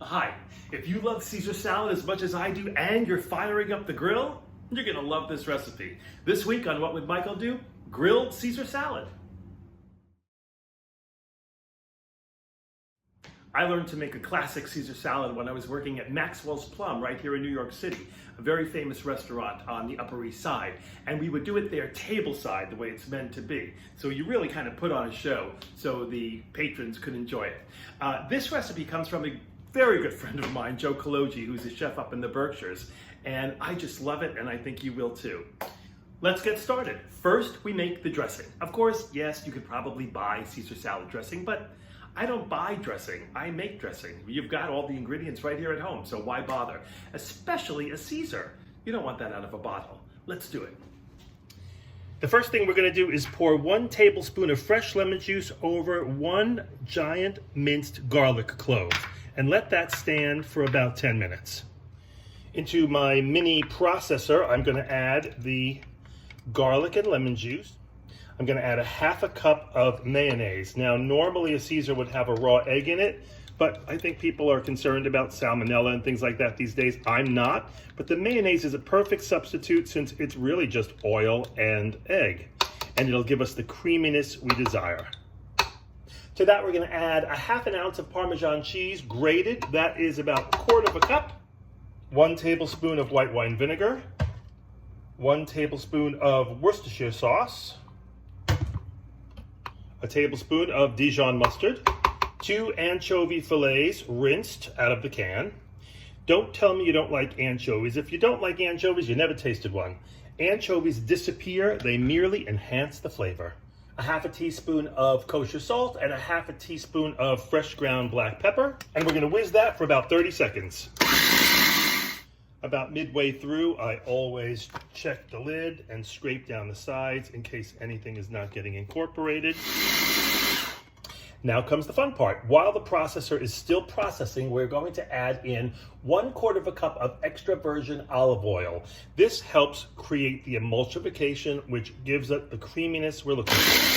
Hi, if you love Caesar salad as much as I do and you're firing up the grill, you're gonna love this recipe. This week on What Would Michael Do? Grilled Caesar salad. I learned to make a classic Caesar salad when I was working at Maxwell's Plum right here in New York City, a very famous restaurant on the Upper East Side. And we would do it there tableside, the way it's meant to be. So you really kind of put on a show so the patrons could enjoy it. This recipe comes from a very good friend of mine, Joe Kalogi, who's a chef up in the Berkshires. And I just love it, and I think you will too. Let's get started. First, we make the dressing. Of course, yes, you could probably buy Caesar salad dressing, but I don't buy dressing, I make dressing. You've got all the ingredients right here at home, so why bother? Especially a Caesar. You don't want that out of a bottle. Let's do it. The first thing we're gonna do is pour 1 tablespoon of fresh lemon juice over 1 giant minced garlic clove, and let that stand for about 10 minutes. Into my mini processor, I'm gonna add the garlic and lemon juice. I'm gonna add a half a cup of mayonnaise. Now, normally a Caesar would have a raw egg in it, but I think people are concerned about salmonella and things like that these days. I'm not, but the mayonnaise is a perfect substitute since it's really just oil and egg, and it'll give us the creaminess we desire. To that, we're gonna add a half an ounce of Parmesan cheese, grated. That is about 1/4 cup. 1 tablespoon of white wine vinegar. 1 tablespoon of Worcestershire sauce. A tablespoon of Dijon mustard, 2 anchovy fillets rinsed out of the can. Don't tell me you don't like anchovies. If you don't like anchovies, you never tasted one. Anchovies disappear, they merely enhance the flavor. A half a teaspoon of kosher salt and a half a teaspoon of fresh ground black pepper. And we're gonna whiz that for about 30 seconds. About midway through, I always check the lid and scrape down the sides in case anything is not getting incorporated. Now comes the fun part. While the processor is still processing, we're going to add in 1/4 cup of extra virgin olive oil. This helps create the emulsification, which gives it the creaminess we're looking for.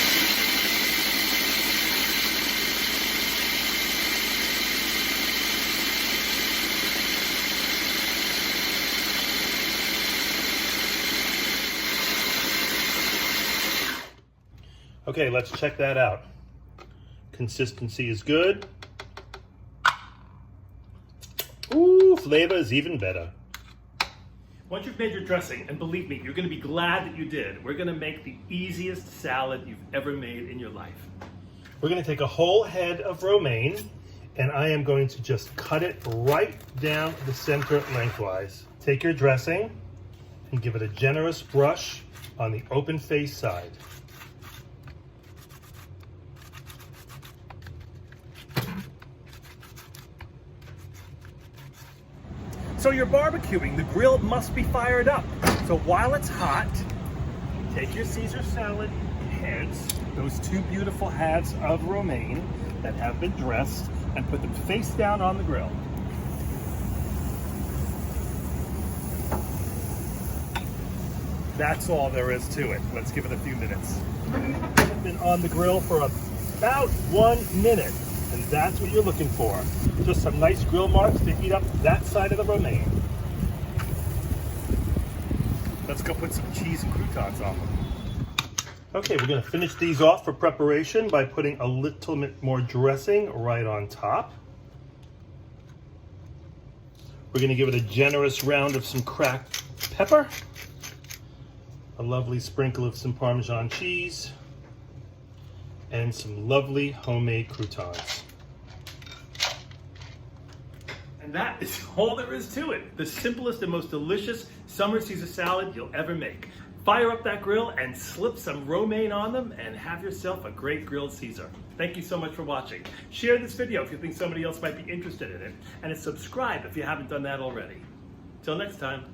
Okay, let's check that out. Consistency is good. Ooh, flavor is even better. Once you've made your dressing, and believe me, you're gonna be glad that you did, we're gonna make the easiest salad you've ever made in your life. We're gonna take a whole head of romaine, and I am going to just cut it right down the center lengthwise. Take your dressing and give it a generous brush on the open face side. So you're barbecuing, the grill must be fired up. So while it's hot, take your Caesar salad heads, those 2 beautiful halves of romaine that have been dressed, and put them face down on the grill. That's all there is to it. Let's give it a few minutes. It's been on the grill for about 1 minute. And that's what you're looking for. Just some nice grill marks to heat up that side of the romaine. Let's go put some cheese and croutons on them. Okay, we're gonna finish these off for preparation by putting a little bit more dressing right on top. We're gonna give it a generous round of some cracked pepper, a lovely sprinkle of some Parmesan cheese, and some lovely homemade croutons. And that is all there is to it. The simplest and most delicious summer Caesar salad you'll ever make. Fire up that grill and slip some romaine on them and have yourself a great grilled Caesar. Thank you so much for watching. Share this video if you think somebody else might be interested in it, and subscribe if you haven't done that already. Till next time.